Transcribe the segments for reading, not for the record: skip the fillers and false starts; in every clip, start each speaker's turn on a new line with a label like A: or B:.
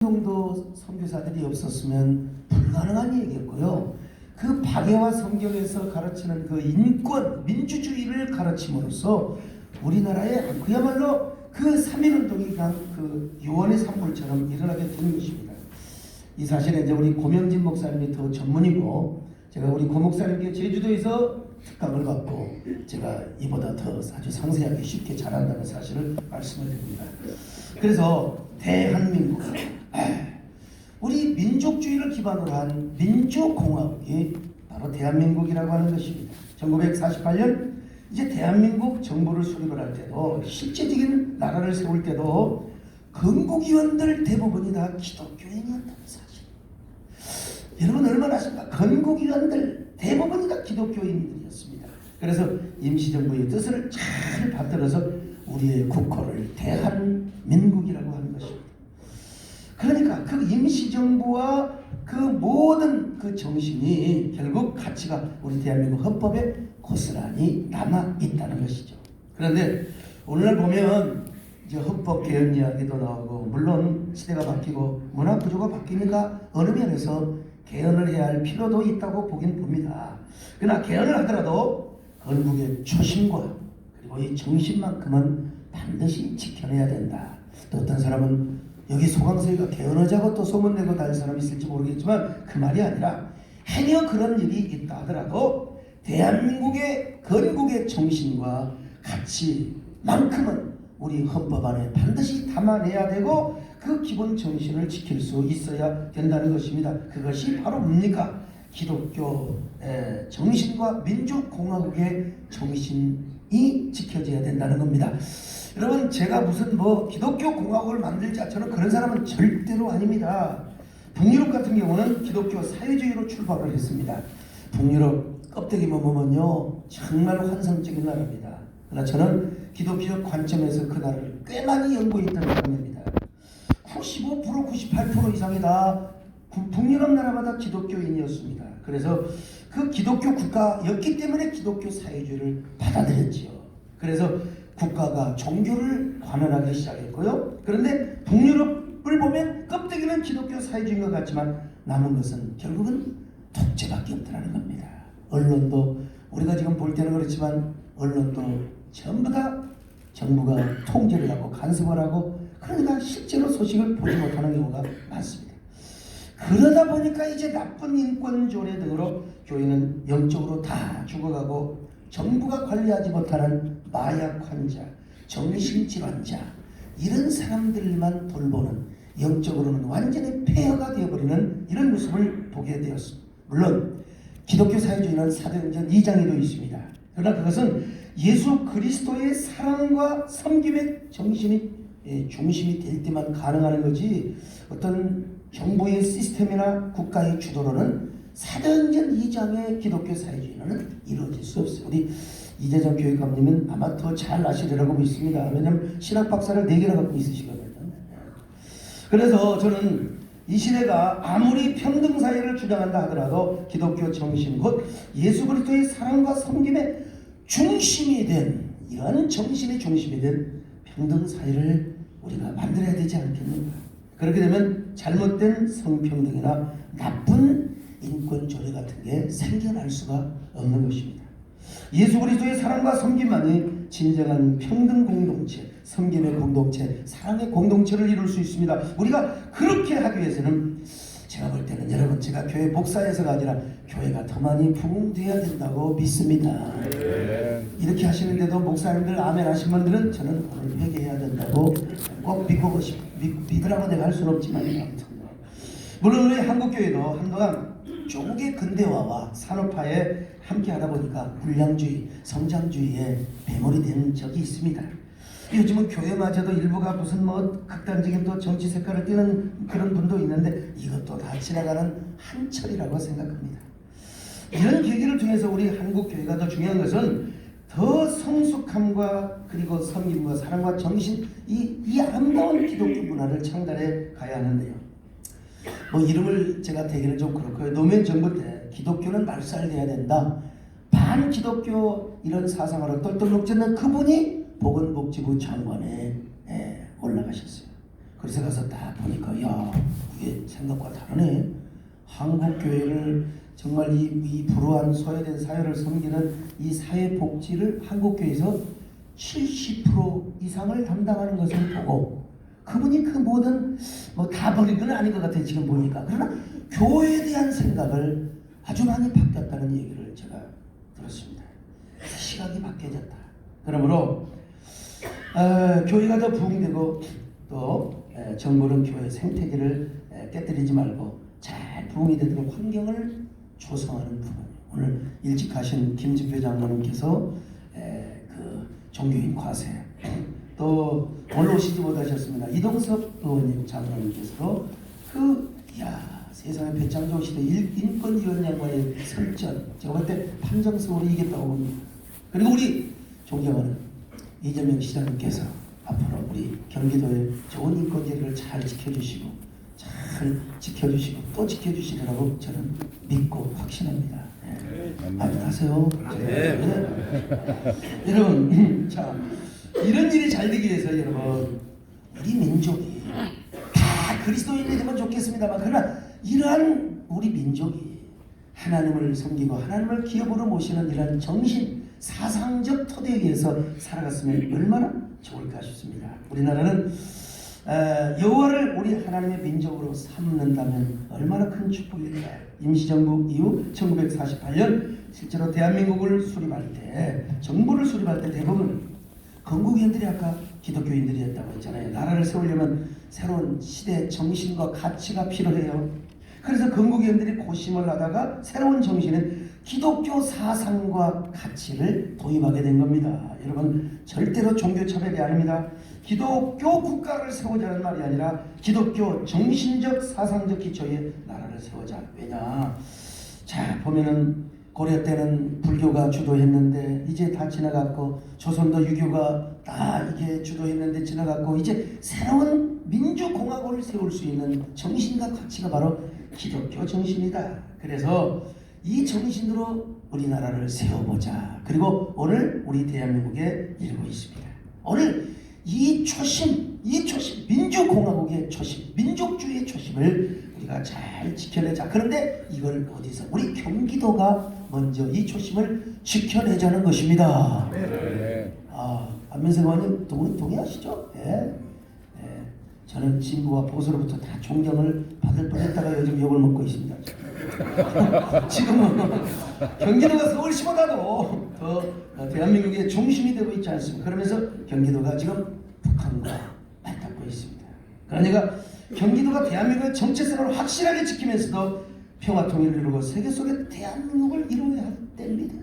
A: 정도 선교사들이 없었으면 불가능한 얘기였고요. 그 박애와 성경에서 가르치는 그 인권, 민주주의를 가르침으로써 우리나라에 그야말로 그 3.1운동이 그냥 그 유언의 산물처럼 일어나게 된 것입니다. 이 사실은 이제 우리 고명진 목사님이 더 전문이고, 제가 우리 고 목사님께 제주도에서 특강을 받고 제가 이보다 더 아주 상세하게 쉽게 잘한다는 사실을 말씀을 드립니다. 그래서 대한민국, 우리 민족주의를 기반으로 한 민주공화국이 바로 대한민국이라고 하는 것입니다. 1948년 이제 대한민국 정부를 수립을 할 때도, 실제적인 나라를 세울 때도 건국위원들 대부분이 다 기독교인이었다는 사실. 여러분 얼마나 아십니까? 건국위원들 대부분이 다 기독교인들이었습니다. 그래서 임시정부의 뜻을 잘 받들어서 우리의 국호를 대한민국이라고 하는 것입니다. 그러니까 그 임시정부와 그 모든 그 정신이 결국 가치가 우리 대한민국 헌법에 고스란히 남아있다는 것이죠. 그런데 오늘날 보면 이제 헌법 개헌 이야기도 나오고, 물론 시대가 바뀌고 문화 구조가 바뀌니까 어느 면에서 개헌을 해야 할 필요도 있다고 보긴 봅니다. 그러나 개헌을 하더라도 건국의 초심과 그리고 이 정신만큼은 반드시 지켜내야 된다. 또 어떤 사람은 여기 소강서이가 개헌하자고 또 소문내고 다닐 사람이 있을지 모르겠지만 그 말이 아니라, 행여 그런 일이 있다 하더라도 대한민국의 건국의 정신과 가치만큼은 우리 헌법 안에 반드시 담아내야 되고, 그 기본 정신을 지킬 수 있어야 된다는 것입니다. 그것이 바로 뭡니까? 기독교의 정신과 민주공화국의 정신이 지켜져야 된다는 겁니다. 여러분, 제가 무슨 기독교 공화국을 만들자, 저는 그런 사람은 절대로 아닙니다. 북유럽 같은 경우는 기독교 사회주의로 출발을 했습니다. 북유럽 껍데기만 보면요 정말 환상적인 나라입니다. 그러나 저는 기독교 관점에서 그 나라를 꽤 많이 연구했던 사람입니다. 95% 98% 이상이 다 북유럽 나라마다 기독교인이었습니다. 그래서 그 기독교 국가였기 때문에 기독교 사회주의를 받아들였지요. 그래서 국가가 종교를 관할하기 시작했고요. 그런데 북유럽을 보면 껍데기는 기독교 사회주의인 것 같지만 남은 것은 결국은 독재밖에 없다는 겁니다. 언론도 우리가 지금 볼 때는 그렇지만 언론도 전부 다 정부가 통제를 하고 간섭을 하고, 그러니까 실제로 소식을 보지 못하는 경우가 많습니다. 그러다 보니까 이제 나쁜 인권 조례 등으로 교회는 영적으로 다 죽어가고, 정부가 관리하지 못하는 마약 환자, 정신질환자, 이런 사람들만 돌보는, 영적으로는 완전히 폐허가 되어버리는 이런 모습을 보게 되었습니다. 물론 기독교 사회주의는 사도행전 2장에도 있습니다. 그러나 그것은 예수 그리스도의 사랑과 섬김의 정신이 중심이 될 때만 가능한 거지, 어떤 정부의 시스템이나 국가의 주도로는 사도행전 2장의 기독교 사회주의는 이루어질 수 없어요. 우리 이재정 교육감님은 아마 더 잘 아시리라고 믿습니다. 왜냐하면 신학 박사를 4개나 갖고 있으시거든요. 그래서 저는 이 시대가 아무리 평등사회를 주장한다 하더라도 기독교 정신, 곧 예수 그리스도의 사랑과 섬김의 중심이 된, 이러한 정신의 중심이 된 평등사회를 우리가 만들어야 되지 않겠는가. 그렇게 되면 잘못된 성평등이나 나쁜 인권조례 같은 게 생겨날 수가 없는 것입니다. 예수 그리스도의 사랑과 섬김만이 진정한 평등 공동체, 섬김의 공동체, 사랑의 공동체를 이룰 수 있습니다. 우리가 그렇게 하기 위해서는 제가 볼 때는, 여러분, 제가 교회 목사에서가 아니라 교회가 더 많이 부흥돼야 된다고 믿습니다. 이렇게 하시는데도 목사님들 아멘 하신 분들은 저는 오늘 회개해야 된다고 꼭 믿으라고 내가 할 수는 없지만, 물론 우리 한국교회도 한동안 조국의 근대화와 산업화에 함께 하다 보니까 불량주의, 성장주의에 매몰이 된 적이 있습니다. 요즘은 교회마저도 일부가 무슨 극단적인 또 정치 색깔을 띠는 그런 분도 있는데, 이것도 다 지나가는 한철이라고 생각합니다. 이런 계기를 통해서 우리 한국교회가 더 중요한 것은 더 성숙함과 그리고 섬김과 사랑과 정신, 이 아름다운 기독교 문화를 창달해 가야 하는데요. 이름을 제가 대기는 좀 그렇고요. 노무현 정부 때 기독교는 말살돼야 된다, 반기독교 이런 사상으로 똘똘 뭉쳤는 그분이 보건복지부 장관에 올라가셨어요. 그래서 가서 딱 보니까 야, 이게 생각과 다르네. 한국 교회를 정말 이 불우한 소외된 사회를 섬기는 이 사회복지를 한국 교회에서 70% 이상을 담당하는 것을 보고, 그분이 그 모든 뭐 다 버린 건 아닌 것 같아요 지금 보니까. 그러나 교회에 대한 생각을 아주 많이 바뀌었다는 얘기를 제가 들었습니다. 시각이 바뀌어졌다. 그러므로 교회가 더 부흥되고 또 정부는 교회 생태계를 깨뜨리지 말고 잘 부흥이 되도록 환경을 조성하는 부분. 오늘 일찍 가신 김진표 장로님께서 그 종교인 과세, 또 오늘 오시지 못하셨습니다. 이동섭 의원님 장로님께서 세상에 배짱 좋은 시대 인권위원장과의 설전, 제가 볼 때 판정성으로 이겼다고 봅니다. 그리고 우리 존경하는 이재명 시장님께서 앞으로 우리 경기도의 좋은 인권제를 잘 지켜주시고 또 지켜주시리라고 저는 믿고 확신합니다. 안녕하세요. 여러분, 자, 이런 일이 잘 되기 위해서 여러분, 우리 민족이 다 그리스도인이 되면 좋겠습니다만, 그러나 이러한 우리 민족이 하나님을 섬기고 하나님을 기업으로 모시는 이러한 정신, 사상적 토대에 의해서 살아갔으면 얼마나 좋을까 싶습니다. 우리나라는 여호와를 우리 하나님의 민족으로 삼는다면 얼마나 큰 축복일까요? 임시정부 이후 1948년 실제로 대한민국을 수립할 때, 정부를 수립할 때 대부분 건국위원들이 아까 기독교인들이었다고 했잖아요. 나라를 세우려면 새로운 시대 정신과 가치가 필요해요. 그래서 건국위원들이 고심을 하다가 새로운 정신은 기독교 사상과 가치를 도입하게 된 겁니다. 여러분, 절대로 종교차별이 아닙니다. 기독교 국가를 세우자는 말이 아니라 기독교 정신적 사상적 기초의 나라를 세우자. 왜냐? 자, 보면은 고려 때는 불교가 주도했는데 이제 다 지나갔고, 조선도 유교가 다 이게 주도했는데 지나갔고, 이제 새로운 민주공화국을 세울 수 있는 정신과 가치가 바로 기독교 정신이다. 그래서 이 정신으로 우리나라를 세워보자. 그리고 오늘 우리 대한민국에 이르고 있습니다. 오늘 이 초심, 민주공화국의 초심, 민족주의의 초심을 우리가 잘 지켜내자. 그런데 이걸 어디서? 우리 경기도가 먼저 이 초심을 지켜내자는 것입니다. 네. 안민석 의원님 동의하시죠? 네. 저는 진보와 보수로부터 다 존경을 받을 뻔했다가 요즘 욕을 먹고 있습니다. 지금은 경기도가 서울시보다도 더 대한민국의 중심이 되고 있지 않습니까? 그러면서 경기도가 지금 북한과 맞닿고 있습니다. 그러니까 경기도가 대한민국의 정체성을 확실하게 지키면서도 평화 통일을 이루고 세계 속의 대한민국을 이루어야 됩니다.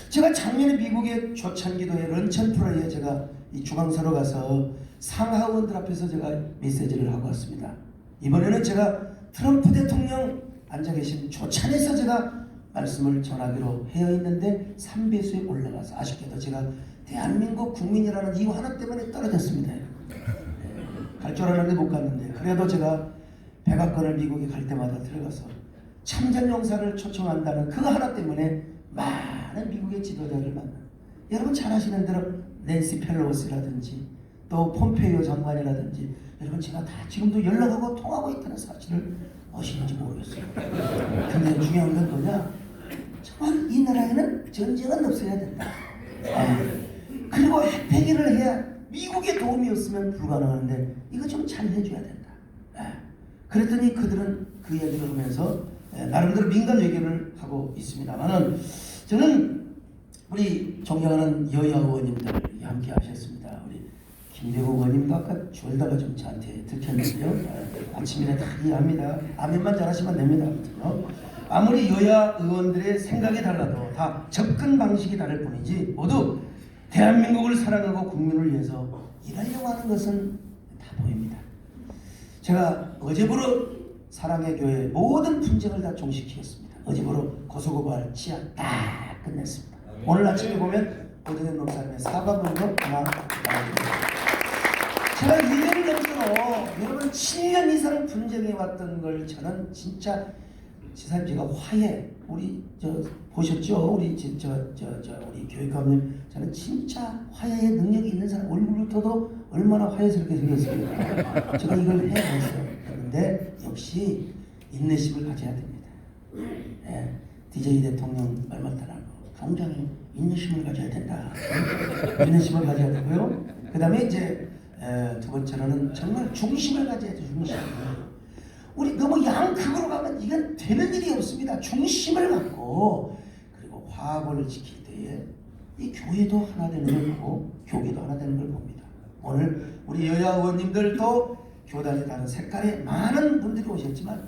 A: 제가 작년에 미국의 초창기도의 런천 프라이에 제가 이 주방사로 가서 상하원들 앞에서 제가 메시지를 하고 왔습니다. 이번에는 제가 트럼프 대통령 앉아 계신 조찬에서 제가 말씀을 전하기로 되어 있는데 3배수에 올라가서 아쉽게도 제가 대한민국 국민이라는 이유 하나 때문에 떨어졌습니다. 갈 줄 알았는데 못 갔는데, 그래도 제가 백악관을 미국에 갈 때마다 들어가서 참전용사를 초청한다는 그거 하나 때문에 많은 미국의 지도자를 만나. 여러분 잘 아시는 대로 낸시 펠로시라든지 또 폼페이오 장관이라든지, 여러분 제가 다 지금도 연락하고 통하고 있다는 사실을 아시는지 모르겠어요. 근데 중요한 건 뭐냐? 정말 이 나라에는 전쟁은 없어야 된다. 그리고 핵폐기를 해야 미국의 도움이 없으면 불가능한데 이거 좀 잘 해줘야 된다. 그랬더니 그들은 그 얘기를 하면서 나름대로 민간 얘기를 하고 있습니다만은, 저는 우리 존경하는 여야 의원님들 함께 하셨습니다. 우리 김대호 의원님도 아까 졸다가 좀 저한테 들켰는데요. 아침이라 다 이해합니다. 아멘만 잘하시면 됩니다. 아무리 여야 의원들의 생각이 달라도 다 접근 방식이 다를 뿐이지 모두 대한민국을 사랑하고 국민을 위해서 일하려고 하는 것은 다 보입니다. 제가 어제부로 사랑의 교회 모든 분쟁을 다 종식시켰습니다. 어제부로 고소고발 치안 다 끝냈습니다. 오늘 아침에 보면 오대현 목사님의 사과문도 하나 나왔습니다. 제가 1년을 넘도록 여러분 7년 이상 분쟁해왔던 걸 저는 진짜 지사님 제가 화해, 우리 보셨죠? 우리 우리 교육감님, 저는 진짜 화해의 능력이 있는 사람, 얼굴부터도 얼마나 화려스럽게 생겼습니까? 제가 이걸 해냈어요. 그런데 역시 인내심을 가져야 됩니다. 예, DJ 대통령 얼마 따라고 굉장히 인내심을 가져야 된다. 인내심을 가져야 되고요. 그 다음에 이제 두 번째로는 정말 중심을 가져야 돼요. 중심. 우리 너무 양극으로 가면 이건 되는 일이 없습니다. 중심을 갖고 그리고 화합을 지킬 때에 이 교회도 하나 되는 걸 보고 교계도 하나 되는 걸 봅니다. 오늘 우리 여야 의원님들도 교단의 다른 색깔의 많은 분들이 오셨지만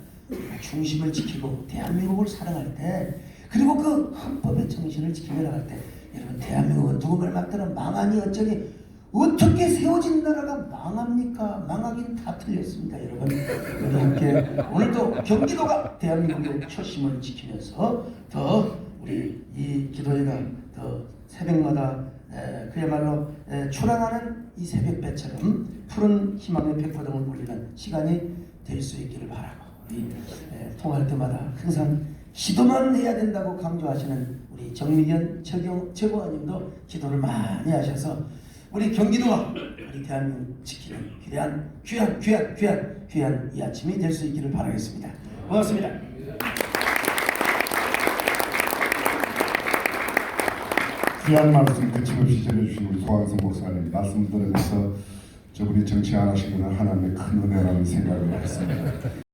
A: 중심을 지키고 대한민국을 사랑할 때 그리고 그 헌법의 정신을 지키며 나갈 때 여러분 대한민국은 누구를 막더라 망하니 어쩌니 어떻게 세워진 나라가 망합니까? 망하긴 다 틀렸습니다. 여러분 우리 함께 오늘도 경기도가 대한민국의 초심을 지키면서 더 우리 이 기도회가 더 새벽마다 그야말로 초랑하는 이 새벽배처럼 푸른 희망의 백포등을 울리는 시간이 될 수 있기를 바라고 우리 통화할 때마다 항상 기도만 해야 된다고 강조하시는 우리 정미견 최고원님도 기도를 많이 하셔서 우리 경기도와 우리 대한민국 지키는 귀한 이 아침이 될 수 있기를 바라겠습니다. 고맙습니다.
B: 귀한 말씀 거침없이 전해주신 우리 소환성 목사님 말씀 들으면서 저분이 정치 안 하시는 하나님의 큰 은혜라는 생각을 했습니다.